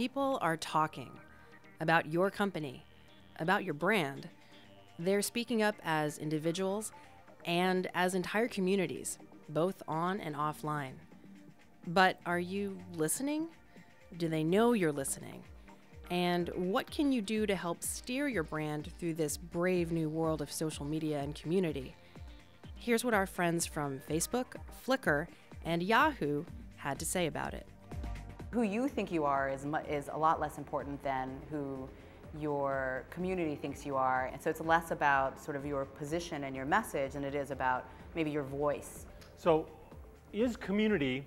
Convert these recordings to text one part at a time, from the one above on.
people are talking about your company, about your brand. They're speaking up as individuals and as entire communities, both on and offline. But are you listening? Do they know you're listening? And what can you do to help steer your brand through this brave new world of social media and community? Here's what our friends from Facebook, Flickr, and Yahoo had to say about it. Who you think you are is a lot less important than who your community thinks you are. And so it's less about sort of your position and your message than it is about maybe your voice. So is community,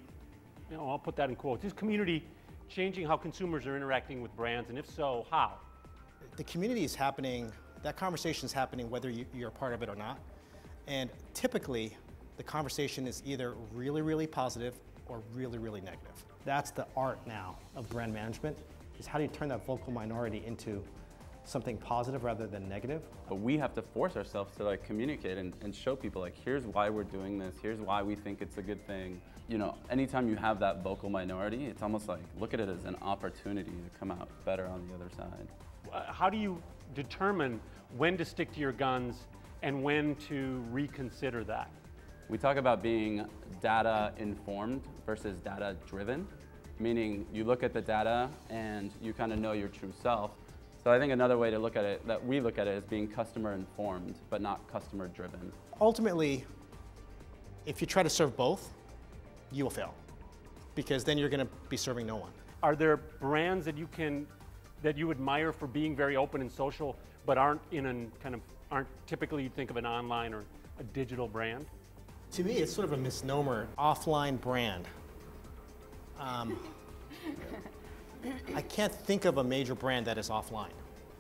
I'll put that in quotes, is community changing how consumers are interacting with brands, and if so, how? The community is happening, that conversation is happening whether you're a part of it or not. And typically, the conversation is either really, really positive or really, really negative. That's the art now of brand management, is how do you turn that vocal minority into something positive rather than negative? But we have to force ourselves to communicate and show people here's why we're doing this, here's why we think it's a good thing. Anytime you have that vocal minority, it's almost like, look at it as an opportunity to come out better on the other side. How do you determine when to stick to your guns and when to reconsider that? We talk about being data informed versus data driven, meaning you look at the data and you kind of know your true self. So I think another way to look at it, that we look at it, is being customer informed, but not customer driven. Ultimately, If you try to serve both, you will fail, because then you're going to be serving no one. Are there brands that you admire for being very open and social, but aren't typically, you think of an online or a digital brand? To me, it's sort of a misnomer, offline brand. I can't think of a major brand that is offline.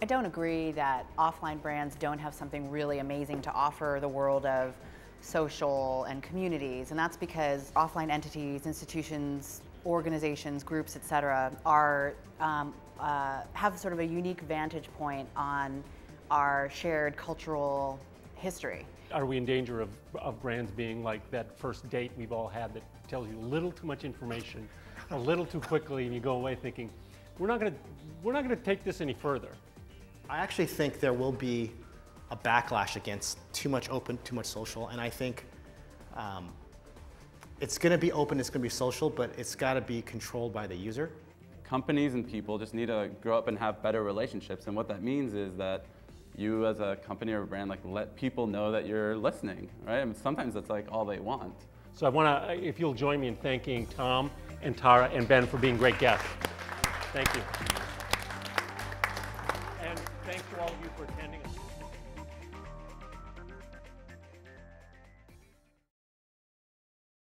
I don't agree that offline brands don't have something really amazing to offer the world of social and communities, and that's because offline entities, institutions, organizations, groups, etc., have sort of a unique vantage point on our shared cultural history. Are we in danger of brands being like that first date we've all had that tells you a little too much information, a little too quickly, and you go away thinking, we're not going to take this any further? I actually think there will be a backlash against too much open, too much social, and I think it's going to be open, it's going to be social, but it's got to be controlled by the user. Companies and people just need to grow up and have better relationships, and what that means is that you as a company or a brand let people know that you're listening, right? I mean, sometimes that's all they want. So I want to, if you'll join me in thanking Tom and Tara and Ben for being great guests. Thank you. And thanks to all of you for attending.